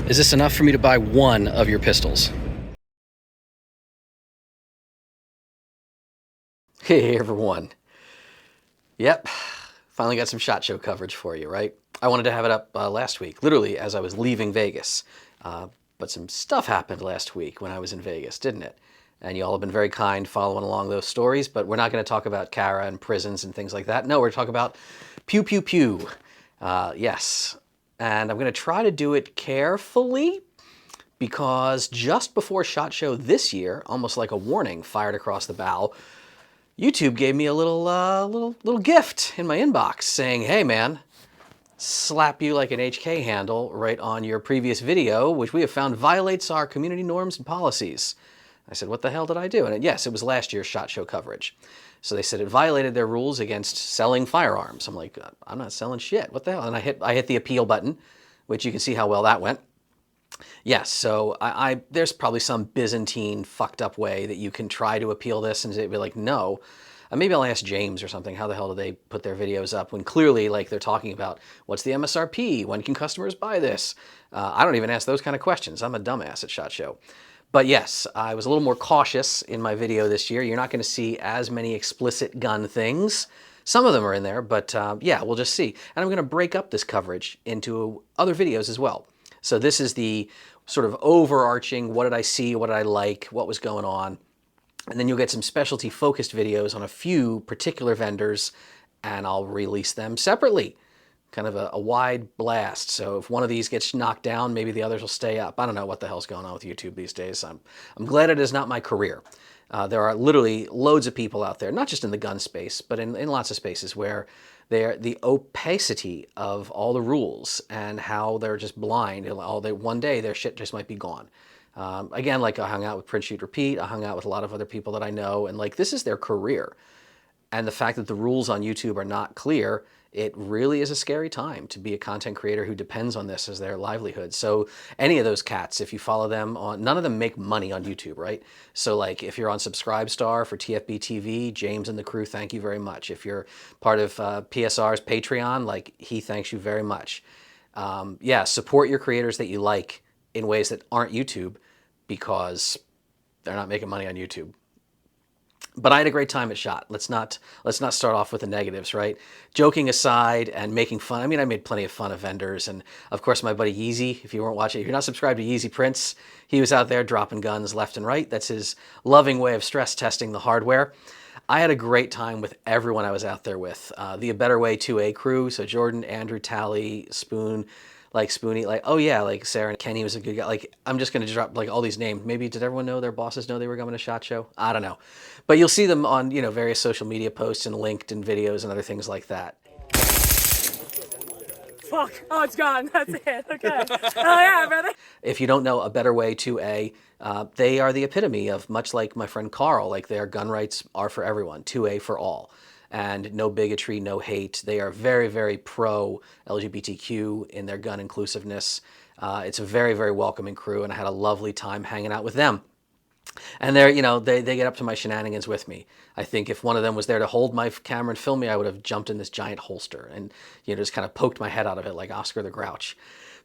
Is this enough for me to buy one of your pistols? Hey everyone. Yep, finally got some SHOT Show coverage for you, right? I wanted to have it up last week, literally as I was leaving Vegas. But some stuff happened last week when I was in Vegas, didn't it? And you all have been very kind following along those stories, but we're not going to talk about Kara and prisons and things like that. No, we're talking about pew pew pew. Yes. And I'm going to try to do it carefully because just before SHOT Show this year, almost like a warning fired across the bow, YouTube gave me a little gift in my inbox saying, hey man, slap you like an HK handle right on your previous video, which we have found violates our community norms and policies. I said, what the hell did I do? And yes, it was last year's SHOT Show coverage. So they said it violated their rules against selling firearms. I'm like, I'm not selling shit. What the hell? And I hit the appeal button, which you can see how well that went. Yes, so there's probably some Byzantine fucked up way that you can try to appeal this and they'd be like, no. Maybe I'll ask James or something, how the hell do they put their videos up when clearly like they're talking about what's the MSRP, when can customers buy this? I don't even ask those kind of questions. I'm a dumbass at SHOT Show. But yes, I was a little more cautious in my video this year. You're not going to see as many explicit gun things. Some of them are in there, but yeah, we'll just see. And I'm going to break up this coverage into other videos as well. So this is the sort of overarching, what did I see, what did I like, what was going on. And then you'll get some specialty focused videos on a few particular vendors and I'll release them separately. Kind of a wide blast. So if one of these gets knocked down, maybe the others will stay up. I don't know what the hell's going on with YouTube these days. I'm glad it is not my career. There are literally loads of people out there, not just in the gun space, but in lots of spaces where the opacity of all the rules and how they're just blind. One day their shit just might be gone. Again, like I hung out with Print Shoot Repeat, I hung out with a lot of other people that I know, and like this is their career. And the fact that the rules on YouTube are not clear, it really is a scary time to be a content creator who depends on this as their livelihood. So any of those cats, if you follow them on, none of them make money on YouTube, right? So like if you're on Subscribestar for TFB TV, James and the crew, thank you very much. If you're part of PSR's Patreon, like he thanks you very much. Yeah, support your creators that you like in ways that aren't YouTube because they're not making money on YouTube. But I had a great time at SHOT. Let's not start off with the negatives, right? Joking aside and making fun. I mean, I made plenty of fun of vendors. And of course, my buddy Yeezy, if you weren't watching, if you're not subscribed to Yeezy Prince, he was out there dropping guns left and right. That's his loving way of stress testing the hardware. I had a great time with everyone I was out there with. The A Better Way 2A crew. So Jordan, Andrew, Tally, Spoon, like Spoonie, like, oh yeah, like Sarah and Kenny was a good guy. Like, I'm just going to drop like all these names. Maybe did everyone know their bosses know they were coming to SHOT Show? I don't know. But you'll see them on, you know, various social media posts and linked in videos and other things like that. Fuck. Oh, it's gone. That's it. Okay. Oh yeah, brother. If you don't know A Better Way 2A, they are the epitome of, much like my friend Carl, like their gun rights are for everyone, 2A for all. And no bigotry, no hate. They are very, very pro LGBTQ in their gun inclusiveness. It's a very, very welcoming crew, and I had a lovely time hanging out with them. And they're, you know, they get up to my shenanigans with me. I think if one of them was there to hold my camera and film me, I would have jumped in this giant holster and, you know, just kind of poked my head out of it like Oscar the Grouch.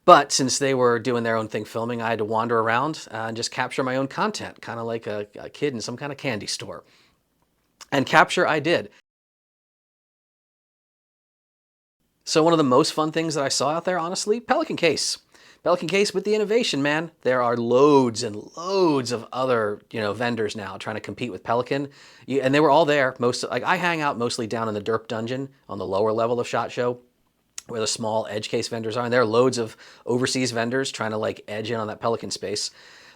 But since they were doing their own thing filming, I had to wander around and just capture my own content, kind of like a kid in some kind of candy store. And capture I did. So one of the most fun things that I saw out there, honestly, Pelican case. Pelican case with the innovation, man. There are loads and loads of other, you know, vendors now trying to compete with Pelican. And they were all there. Like I hang out mostly down in the derp dungeon on the lower level of SHOT Show where the small edge case vendors are. And there are loads of overseas vendors trying to like edge in on that Pelican space.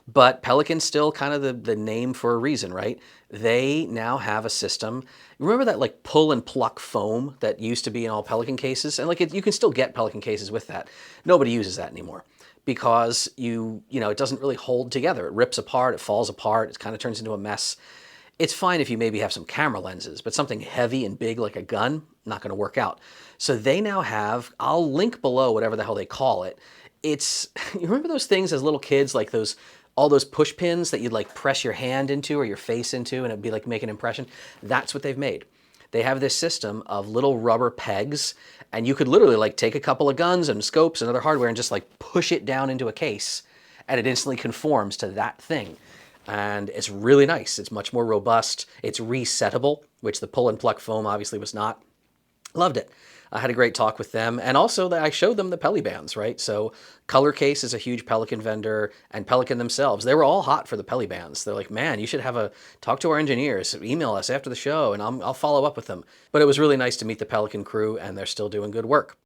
But Pelican's still kind of the name for a reason, right? They now have a system. Remember that like pull and pluck foam that used to be in all Pelican cases? And like you can still get Pelican cases with that. Nobody uses that anymore because you know, it doesn't really hold together. It rips apart, it falls apart, it kind of turns into a mess. It's fine if you maybe have some camera lenses, but something heavy and big like a gun, not going to work out. So they now have, I'll link below whatever the hell they call it. It's, you remember those things as little kids, like all those push pins that you'd like press your hand into or your face into and it'd be like make an impression? That's what they've made. they have this system of little rubber pegs, and you could literally like take a couple of guns and scopes and other hardware and just like push it down into a case, and it instantly conforms to that thing. And it's really nice. It's much more robust. It's resettable, which the pull and pluck foam obviously was not. Loved it. I had a great talk with them, and also I showed them the Pelly bands, right? So Color Case is a huge Pelican vendor, and Pelican themselves, they were all hot for the Pelly bands. They're like, man, you should talk to our engineers, email us after the show, and I'll follow up with them. But it was really nice to meet the Pelican crew, and they're still doing good work.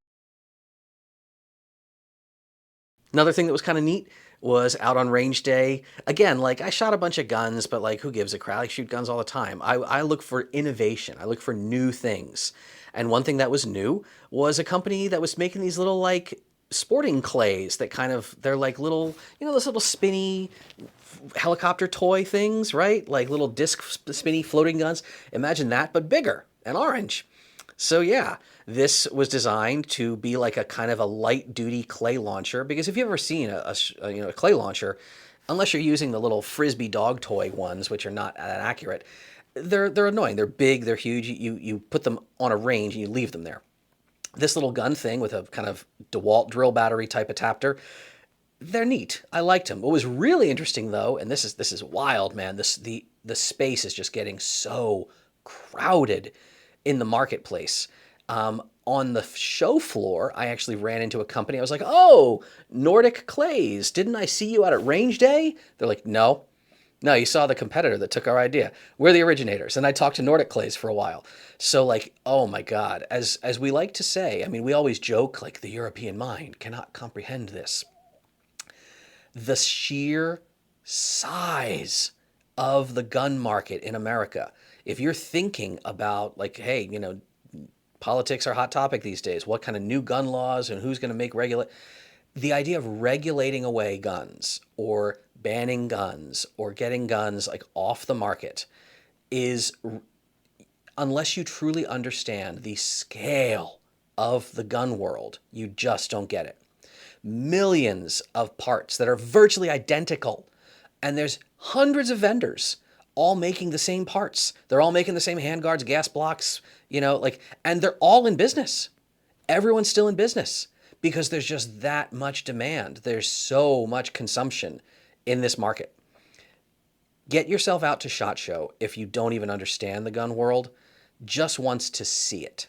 Another thing that was kind of neat was out on range day. Again, like I shot a bunch of guns, but like who gives a crap? I shoot guns all the time. I look for innovation. I look for new things. And one thing that was new was a company that was making these little like sporting clays that kind of, they're like little, you know, those little spinny helicopter toy things, right? Like little disc spinny floating guns. Imagine that, but bigger and orange. So yeah, this was designed to be like a kind of a light duty clay launcher, because if you've ever seen a clay launcher, unless you're using the little frisbee dog toy ones, which are not that accurate, they're annoying. They're big, they're huge. You put them on a range and you leave them there. This little gun thing with a kind of DeWalt drill battery type adapter, they're neat. I liked them. What was really interesting though, and this is wild, man. The space is just getting so crowded in the marketplace. On the show floor, I actually ran into a company. I was like, oh, Nordic Clays. Didn't I see you out at range day? They're like, no, you saw the competitor that took our idea. We're the originators. And I talked to Nordic Clays for a while. So like, oh my God, as we like to say, I mean, we always joke like the European mind cannot comprehend this. The sheer size of the gun market in America. If you're thinking about like, hey, you know, politics are a hot topic these days. What kind of new gun laws and who's going to make the idea of regulating away guns or banning guns or getting guns like off the market is, unless you truly understand the scale of the gun world, you just don't get it. Millions of parts that are virtually identical, and there's hundreds of vendors all making the same parts. They're all making the same handguards, gas blocks, you know, like, and they're all in business. Everyone's still in business because there's just that much demand. There's so much consumption in this market. Get yourself out to SHOT Show if you don't even understand the gun world, just once to see it.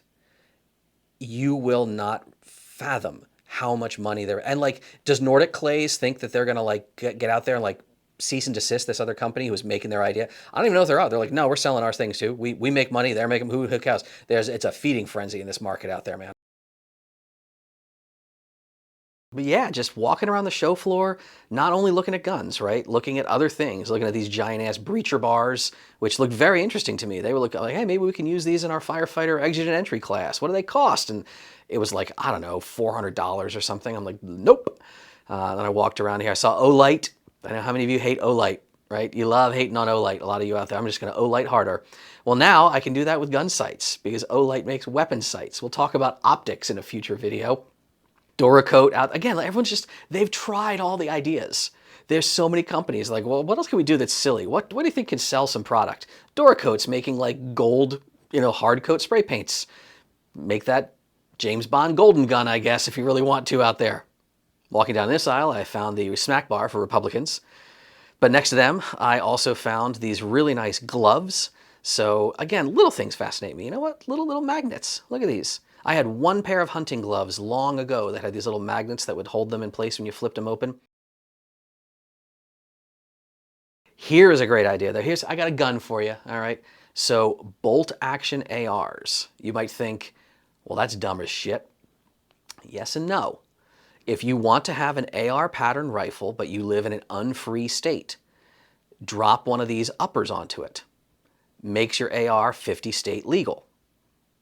You will not fathom how much money there. And like, does Nordic Clays think that they're going to like get out there and like cease and desist this other company who was making their idea? I don't even know if they're out. They're like, no, we're selling our things too. We make money. They're making, who cares? It's a feeding frenzy in this market out there, man. But yeah, just walking around the show floor, not only looking at guns, right? Looking at other things, looking at these giant ass breacher bars, which looked very interesting to me. They were looking like, hey, maybe we can use these in our firefighter exit and entry class. What do they cost? And it was like, I don't know, $400 or something. I'm like, nope. Then I walked around here. I saw Olight. I know how many of you hate Olight, right? You love hating on Olight. A lot of you out there. I'm just going to Olight harder. Well, now I can do that with gun sights because Olight makes weapon sights. We'll talk about optics in a future video. Duracoat out again. Like everyone's just, they've tried all the ideas. There's so many companies like, well, what else can we do that's silly? What do you think can sell some product? Duracoat's making like gold, you know, hard coat spray paints. Make that James Bond golden gun, I guess, if you really want to out there. Walking down this aisle, I found the smack bar for Republicans. But next to them, I also found these really nice gloves. So again, little things fascinate me. You know what? Little magnets. Look at these. I had one pair of hunting gloves long ago that had these little magnets that would hold them in place when you flipped them open. Here is a great idea. I got a gun for you, all right? So bolt action ARs. You might think, well, that's dumb as shit. Yes and no. If you want to have an AR pattern rifle, but you live in an unfree state, drop one of these uppers onto it. Makes your AR 50 state legal.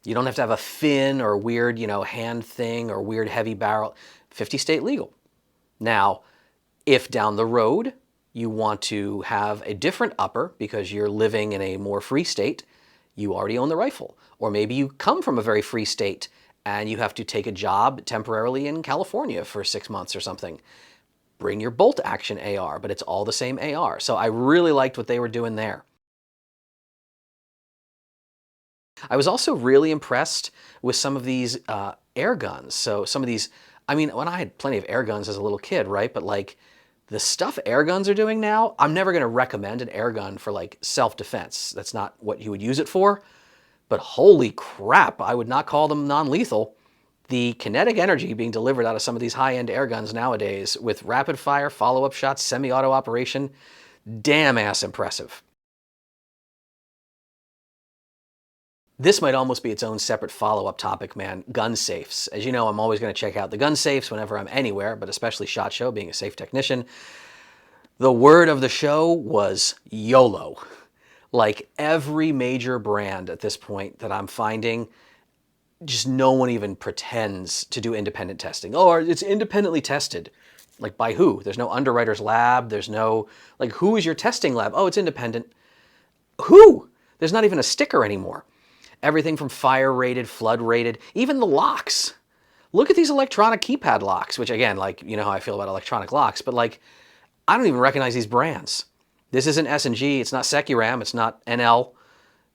You don't have to have a fin or weird, you know, hand thing or weird heavy barrel. 50 state legal. Now, if down the road you want to have a different upper because you're living in a more free state, you already own the rifle. Or maybe you come from a very free state and you have to take a job temporarily in California for 6 months or something. Bring your bolt action AR, but it's all the same AR. So I really liked what they were doing there. I was also really impressed with some of these air guns. So some of these, I mean, when I had plenty of air guns as a little kid, right? But like the stuff air guns are doing now, I'm never going to recommend an air gun for like self-defense. That's not what you would use it for. But holy crap, I would not call them non-lethal. The kinetic energy being delivered out of some of these high-end air guns nowadays with rapid fire, follow-up shots, semi-auto operation, damn ass impressive. This might almost be its own separate follow-up topic, man. Gun safes. As you know, I'm always going to check out the gun safes whenever I'm anywhere, but especially SHOT Show, being a safe technician. The word of the show was YOLO. Like every major brand at this point that I'm finding, just no one even pretends to do independent testing. Oh, it's independently tested. Like by who? There's no underwriter's lab. There's no, like, who is your testing lab? Oh, it's independent. Who? There's not even a sticker anymore. Everything from fire rated, flood rated, even the locks. Look at these electronic keypad locks, which again, like, you know how I feel about electronic locks, but like, I don't even recognize these brands. This isn't S&G, it's not Securam, it's not NL.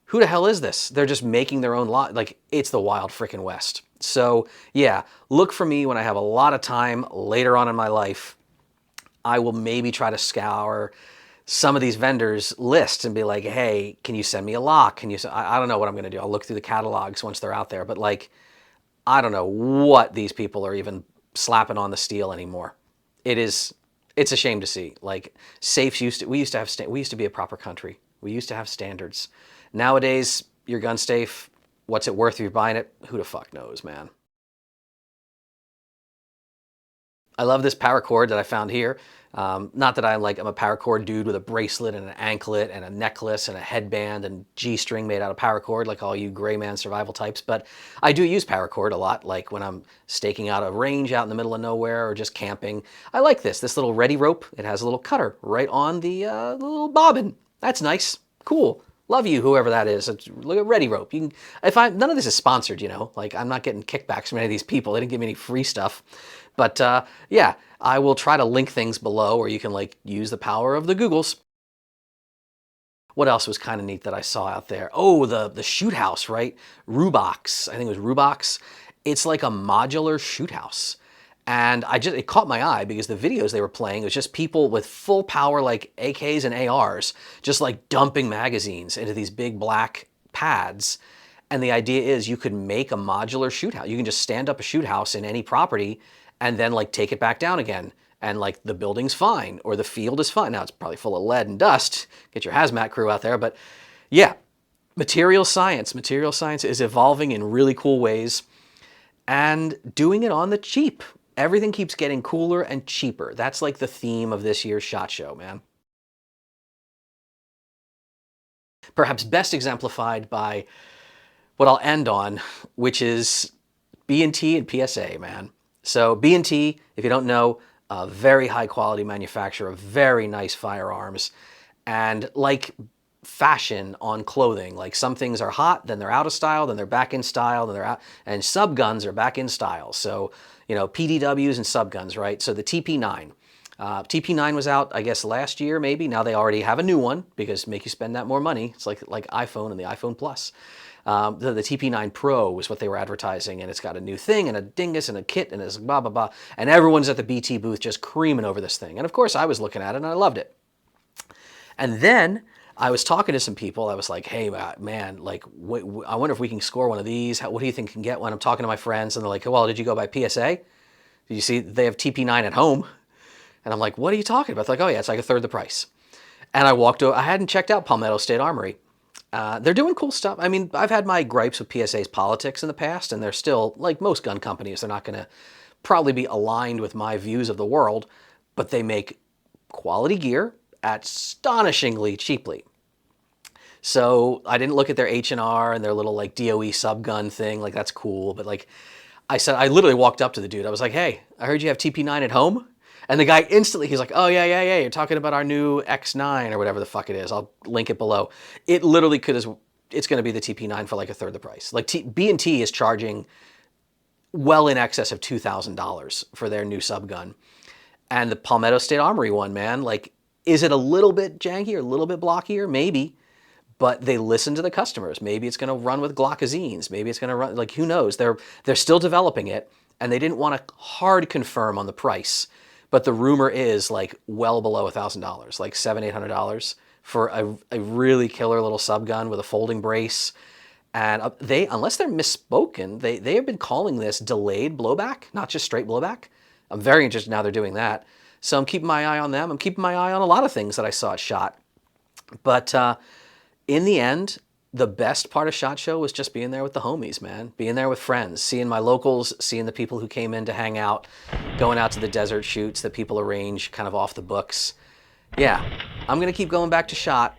Who the hell is this? They're just making their own lock. Like, it's the wild frickin' West. So yeah, look for me when I have a lot of time later on in my life. I will maybe try to scour some of these vendors' lists and be like, hey, can you send me a lock? Can you? I don't know what I'm going to do. I'll look through the catalogs once they're out there. But like, I don't know what these people are even slapping on the steel anymore. It's a shame to see. Like, safes we used to be a proper country. We used to have standards. Nowadays, your gun safe, what's it worth if you're buying it? Who the fuck knows, man? I love this paracord that I found here. Not that I'm a paracord dude with a bracelet and an anklet and a necklace and a headband and G-string made out of paracord like all you gray man survival types, but I do use paracord a lot, like when I'm staking out a range out in the middle of nowhere or just camping. I like this little ReadyRope. It has a little cutter right on the little bobbin. That's nice. Cool. Love you, whoever that is. Look at ReadyRope. You can, none of this is sponsored, you know. Like, I'm not getting kickbacks from any of these people. They didn't give me any free stuff. But yeah, I will try to link things below, or you can like use the power of the Googles. What else was kind of neat that I saw out there? Oh, the shoot house, right? RuBox. I think it was RuBox. It's like a modular shoot house. And it caught my eye because the videos they were playing, it was just people with full power like AKs and ARs, just like dumping magazines into these big black pads. And the idea is you could make a modular shoot house. You can just stand up a shoot house in any property and then like take it back down again. And like the building's fine or the field is fine. Now it's probably full of lead and dust. Get your hazmat crew out there. But yeah, material science is evolving in really cool ways and doing it on the cheap. Everything keeps getting cooler and cheaper. That's like the theme of this year's SHOT Show, man. Perhaps best exemplified by what I'll end on, which is B&T and PSA, man. So B&T, if you don't know, a very high quality manufacturer of very nice firearms. And like fashion on clothing, like some things are hot, then they're out of style, then they're back in style, then they're out, and sub guns are back in style. So, you know, PDWs and sub guns, right? So the TP9. TP9 was out, I guess, last year, maybe. Now they already have a new one because make you spend that more money. It's like iPhone and the iPhone Plus. The TP9 Pro was what they were advertising, and it's got a new thing and a dingus and a kit and it's blah, blah, blah. And everyone's at the BT booth just creaming over this thing. And of course, I was looking at it and I loved it. And then I was talking to some people. I was like, hey, man, like, I wonder if we can score one of these. What do you think can get one? I'm talking to my friends, and they're like, well, did you go by PSA? Did you see they have TP9 at home? And I'm like, what are you talking about? They're like, oh, yeah, it's like a third the price. And I walked over. I hadn't checked out Palmetto State Armory. They're doing cool stuff. I mean, I've had my gripes with PSA's politics in the past, and they're still, like most gun companies, they're not going to probably be aligned with my views of the world, but they make quality gear at astonishingly cheaply. So I didn't look at their H&R and their little like DOE subgun thing, like that's cool. But like I said, I literally walked up to the dude. I was like, hey, I heard you have TP9 at home. And the guy instantly, he's like, oh yeah, you're talking about our new X9 or whatever the fuck it is. I'll link it below. It literally it's going to be the TP9 for like a third the price. Like B&T is charging well in excess of $2,000 for their new subgun. And the Palmetto State Armory one, man, like, is it a little bit janky or a little bit blockier? Maybe. but they listen to the customers. Maybe it's going to run with Glockazines. Maybe it's going to run, like, who knows? They're still developing it, and they didn't want to hard confirm on the price. But the rumor is like well below $1,000, like $700, $800 for a really killer little subgun with a folding brace. And they, unless they're misspoken, they have been calling this delayed blowback, not just straight blowback. I'm very interested now they're doing that. So I'm keeping my eye on them. I'm keeping my eye on a lot of things that I saw at SHOT. But in the end, the best part of SHOT Show was just being there with the homies, man. Being there with friends, seeing my locals, seeing the people who came in to hang out, going out to the desert shoots that people arrange kind of off the books. Yeah, I'm going to keep going back to SHOT,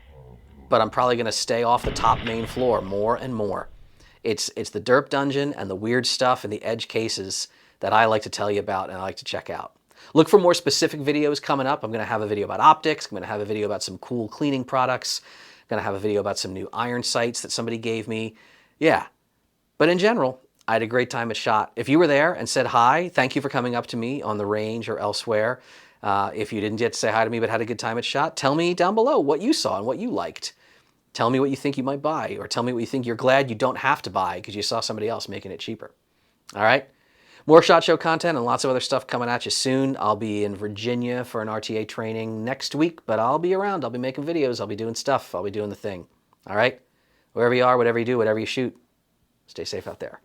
but I'm probably going to stay off the top main floor more and more. It's the derp dungeon and the weird stuff and the edge cases that I like to tell you about and I like to check out. Look for more specific videos coming up. I'm going to have a video about optics. I'm going to have a video about some cool cleaning products. I'm going to have a video about some new iron sights that somebody gave me. Yeah, but in general, I had a great time at SHOT. If you were there and said hi, thank you for coming up to me on the range or elsewhere. If you didn't get to say hi to me but had a good time at SHOT, tell me down below what you saw and what you liked. Tell me what you think you might buy, or tell me what you think you're glad you don't have to buy because you saw somebody else making it cheaper. All right? More SHOT Show content and lots of other stuff coming at you soon. I'll be in Virginia for an RTA training next week, but I'll be around. I'll be making videos. I'll be doing stuff. I'll be doing the thing. All right? Wherever you are, whatever you do, whatever you shoot, stay safe out there.